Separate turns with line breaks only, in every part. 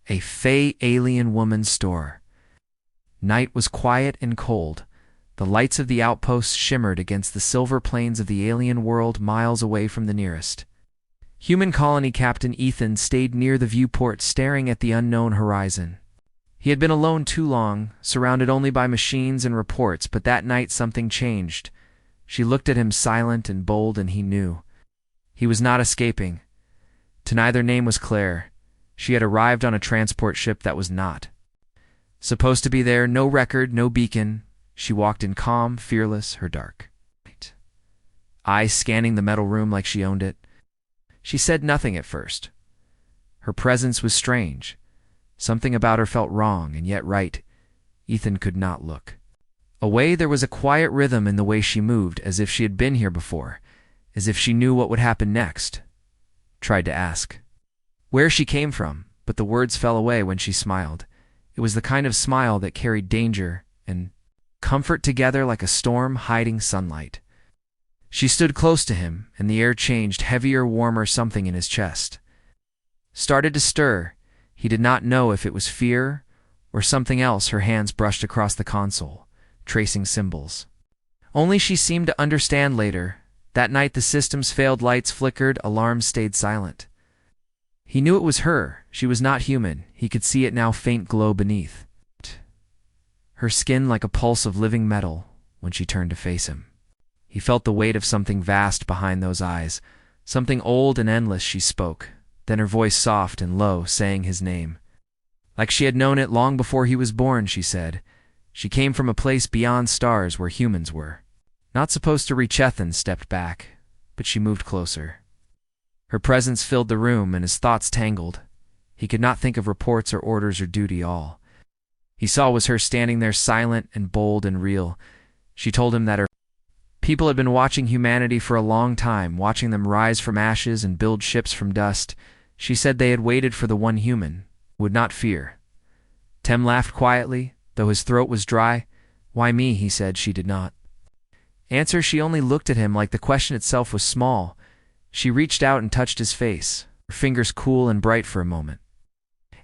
A fey alien woman's store. Night was quiet and cold. The lights of the outposts shimmered against the silver plains of the alien world miles away from the nearest. Human colony Captain Ethan stayed near the viewport, staring at the unknown horizon. He had been alone too long, surrounded only by machines and reports, but that night something changed. She looked at him, silent and bold, and he knew. He was not escaping. Tonight her name was Claire. She had arrived on a transport ship that was not supposed to be there. No record, no beacon. She walked in calm, fearless, her dark eyes scanning the metal room like she owned it. She said nothing at first. Her presence was strange. Something about her felt wrong and yet right. Ethan could not look away. There was a quiet rhythm in the way she moved, as if she had been here before, as if she knew what would happen next. Tried to ask where she came from, but the words fell away when she smiled. It was the kind of smile that carried danger and comfort together like a storm hiding sunlight. She stood close to him, and the air changed, heavier, warmer. Something in his chest started to stir. He did not know if it was fear or something else. Her hands brushed across the console, tracing symbols. Only she seemed to understand later. That night the systems failed, lights flickered, alarms stayed silent. He knew it was her. She was not human. He could see it now, faint glow beneath her skin like a pulse of living metal. When she turned to face him, he felt the weight of something vast behind those eyes, something old and endless. She spoke, then her voice soft and low, saying his name. Like she had known it long before he was born, she said. She came from a place beyond stars where humans were not supposed to reach. Ethan stepped back, but she moved closer. Her presence filled the room, and his thoughts tangled. He could not think of reports or orders or duty. All he saw was her standing there, silent and bold and real. She told him that her people had been watching humanity for a long time, watching them rise from ashes and build ships from dust. She said they had waited for the one human who would not fear. Tem laughed quietly, though his throat was dry. Why me? He said. She did not answer. She only looked at him like the question itself was small. She reached out and touched his face, her fingers cool and bright for a moment.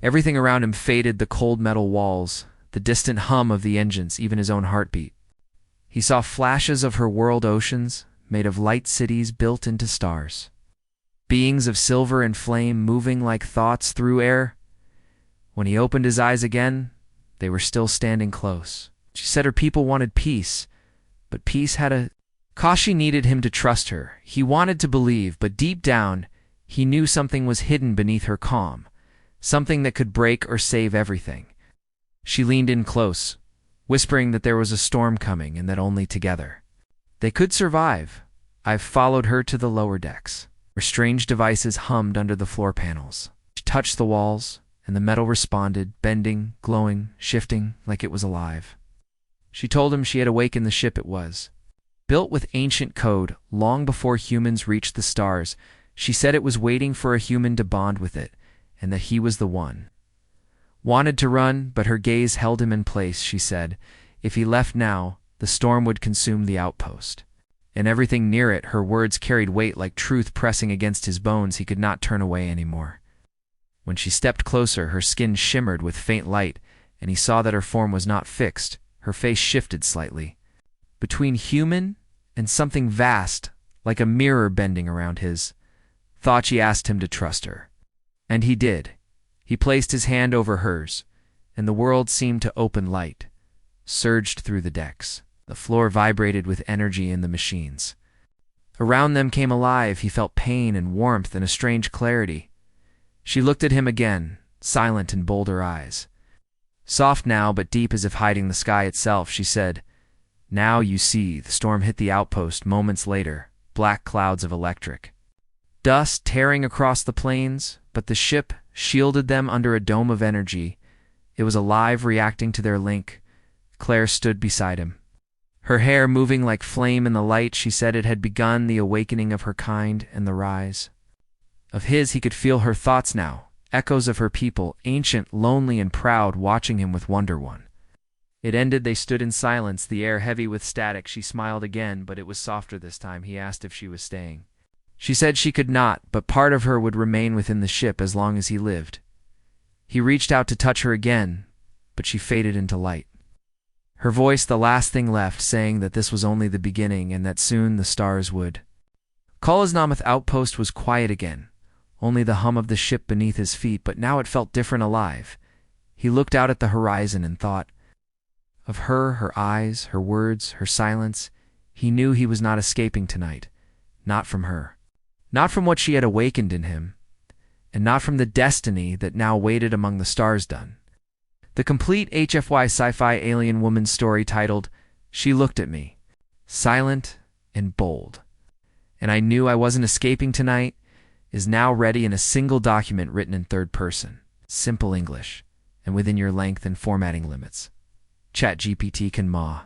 Everything around him faded, the cold metal walls, the distant hum of the engines, even his own heartbeat. He saw flashes of her world, oceans made of light, cities built into stars, beings of silver and flame moving like thoughts through air. When he opened his eyes again, they were still standing close. She said her people wanted peace, but peace had a cost. She needed him to trust her. He wanted to believe, but deep down, he knew something was hidden beneath her calm, something that could break or save everything. She leaned in close, whispering that there was a storm coming and that only together they could survive. I've followed her to the lower decks, where strange devices hummed under the floor panels. She touched the walls, and the metal responded, bending, glowing, shifting like it was alive. She told him she had awakened the ship. It was built with ancient code, long before humans reached the stars. She said it was waiting for a human to bond with it, and that he was the one. Wanted to run, but her gaze held him in place. She said, if he left now, the storm would consume the outpost and everything near it. Her words carried weight like truth pressing against his bones. He could not turn away anymore. When she stepped closer, her skin shimmered with faint light, and he saw that her form was not fixed. Her face shifted slightly, between human and something vast, like a mirror bending around his. Thought she asked him to trust her. And he did. He placed his hand over hers, and the world seemed to open. Light surged through the decks. The floor vibrated with energy in the machines around them came alive. He felt pain and warmth and a strange clarity. She looked at him again, silent and bold, her eyes soft now but deep, as if hiding the sky itself. She said, now you see. The storm hit the outpost moments later, black clouds of electric dust tearing across the plains, but the ship shielded them under a dome of energy. It was alive, reacting to their link. Claire stood beside him, her hair moving like flame in the light. She said it had begun, the awakening of her kind and the rise of his. He could feel her thoughts now, echoes of her people, ancient, lonely, and proud, watching him with wonder. It ended. They stood in silence, the air heavy with static. She smiled again, but it was softer this time. He asked if she was staying. She said she could not, but part of her would remain within the ship as long as he lived. He reached out to touch her again, but she faded into light. Her voice the last thing left, saying that this was only the beginning and that soon the stars would. Kalaznamoth outpost was quiet again, only the hum of the ship beneath his feet, but now it felt different, alive. He looked out at the horizon and thought of her, her eyes, her words, her silence. He knew he was not escaping tonight, not from her, not from what she had awakened in him, and not from the destiny that now waited among the stars. Done. The complete HFY sci-fi alien woman story titled She Looked at Me, silent and bold. And I knew I wasn't escaping tonight, is now ready in a single document written in third person, simple English, and within your length and formatting limits. ChatGPT can ma.